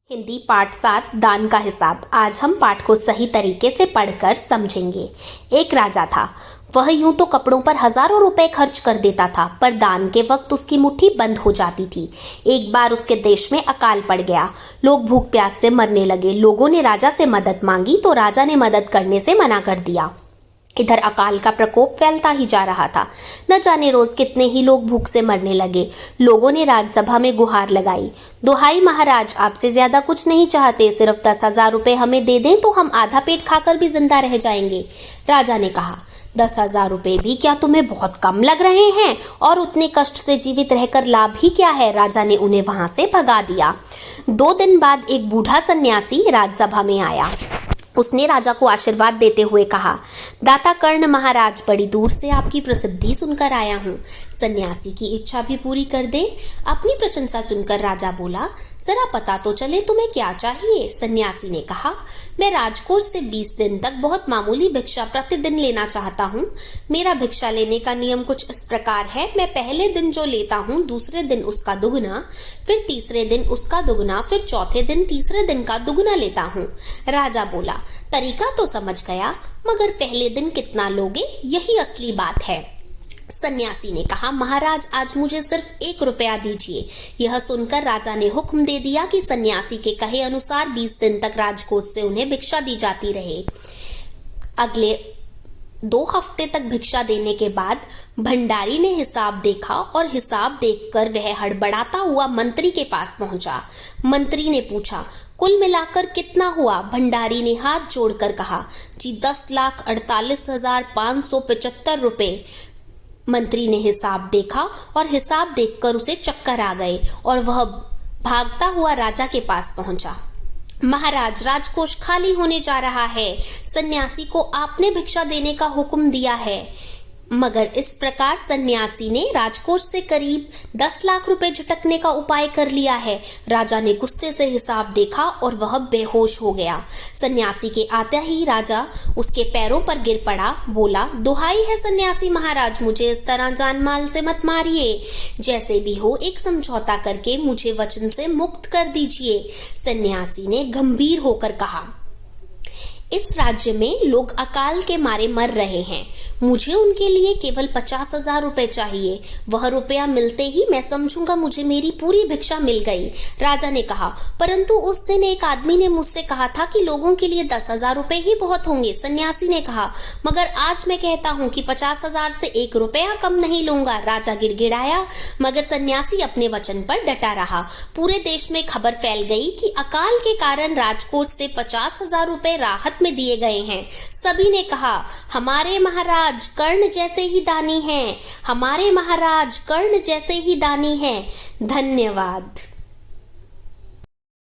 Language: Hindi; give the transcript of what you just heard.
हिंदी पाठ 7 दान का हिसाब। आज हम पाठ को सही तरीके से पढ़कर समझेंगे। एक राजा था। वह यूं तो कपड़ों पर हजारों रुपए खर्च कर देता था, पर दान के वक्त उसकी मुट्ठी बंद हो जाती थी। एक बार उसके देश में अकाल पड़ गया। लोग भूख प्यास से मरने लगे। लोगों ने राजा से मदद मांगी तो राजा ने मदद करने से मना कर दिया। इधर अकाल का प्रकोप फैलता ही जा रहा था। न जाने रोज कितने ही लोग भूख से मरने लगे। लोगों ने राजसभा में गुहार लगाई, दुहाई महाराज, आपसे ज्यादा कुछ नहीं चाहते, सिर्फ 10,000 रुपए हमें दे दें तो हम आधा पेट खाकर भी जिंदा रह जाएंगे। राजा ने कहा, 10,000 रुपए भी क्या तुम्हें बहुत कम लग रहे हैं? और उतने कष्ट से जीवित रहकर लाभ ही क्या है? राजा ने उन्हें वहां से भगा दिया। 2 दिन बाद एक बूढ़ा सन्यासी राजसभा में आया। उसने राजा को आशीर्वाद देते हुए कहा, दाता कर्ण महाराज, बड़ी दूर से आपकी प्रसिद्धि सुनकर आया हूँ। सन्यासी की इच्छा भी पूरी कर दे। अपनी प्रशंसा सुनकर राजा बोला, जरा पता तो चले तुम्हें क्या चाहिए? सन्यासी ने कहा, मैं राजकोष से 20 दिन तक बहुत मामूली भिक्षा प्रतिदिन लेना चाहता हूँ। मेरा भिक्षा लेने का नियम कुछ इस प्रकार है, मैं पहले दिन जो लेता हूँ दूसरे दिन उसका दुगना, फिर तीसरे दिन उसका दुगना, फिर चौथे दिन तीसरे दिन का दुगना लेता हूँ। राजा बोला, तरीका तो समझ गया, मगर पहले दिन कितना लोगे, यही असली बात है। सन्यासी ने कहा, महाराज आज मुझे सिर्फ 1 रुपया दीजिए। यह सुनकर राजा ने हुक्म दे दिया कि सन्यासी के कहे अनुसार 20 दिन तक राजकोष से उन्हें भिक्षा दी जाती रहे। अगले 2 हफ्ते तक भिक्षा देने के बाद भंडारी ने हिसाब देखा और हिसाब देखकर वह हड़बड़ाता हुआ मंत्री के पास पहुंचा। मंत्री ने पूछा, कुल मिलाकर कितना हुआ? भंडारी ने हाथ जोड़कर कहा, जी 10,48,575 रुपए। मंत्री ने हिसाब देखा और हिसाब देखकर उसे चक्कर आ गए और वह भागता हुआ राजा के पास पहुंचा। महाराज, राजकोष खाली होने जा रहा है। सन्यासी को आपने भिक्षा देने का हुक्म दिया है। मगर इस प्रकार सन्यासी ने राजकोष से करीब 10 लाख रुपए झटकने का उपाय कर लिया है। राजा ने गुस्से से हिसाब देखा और वह बेहोश हो गया। सन्यासी के आते ही राजा उसके पैरों पर गिर पड़ा, बोला, दुहाई है सन्यासी महाराज, मुझे इस तरह जान माल से मत मारिए। जैसे भी हो एक समझौता करके मुझे वचन से मुक्त कर दीजिए। सन्यासी ने गंभीर होकर कहा, इस राज्य में लोग अकाल के मारे मर रहे हैं। मुझे उनके लिए केवल 50,000 रुपए चाहिए। वह रुपया मिलते ही मैं समझूंगा मुझे मेरी पूरी भिक्षा मिल गई। राजा ने कहा, परंतु उस दिन एक आदमी ने मुझसे कहा था कि लोगों के लिए 10,000 रुपए ही बहुत होंगे। सन्यासी ने कहा, मगर आज मैं कहता हूँ कि 50,000 से 1 रुपया कम नहीं लूंगा। राजा गिड़गिड़ाया, मगर सन्यासी अपने वचन पर डटा रहा। पूरे देश में खबर फैल गई कि अकाल के कारण राजकोष से 50,000 रुपए राहत में दिए गए हैं। सभी ने कहा, हमारे महाराज कर्ण जैसे ही दानी हैं, हमारे महाराज कर्ण जैसे ही दानी हैं। धन्यवाद।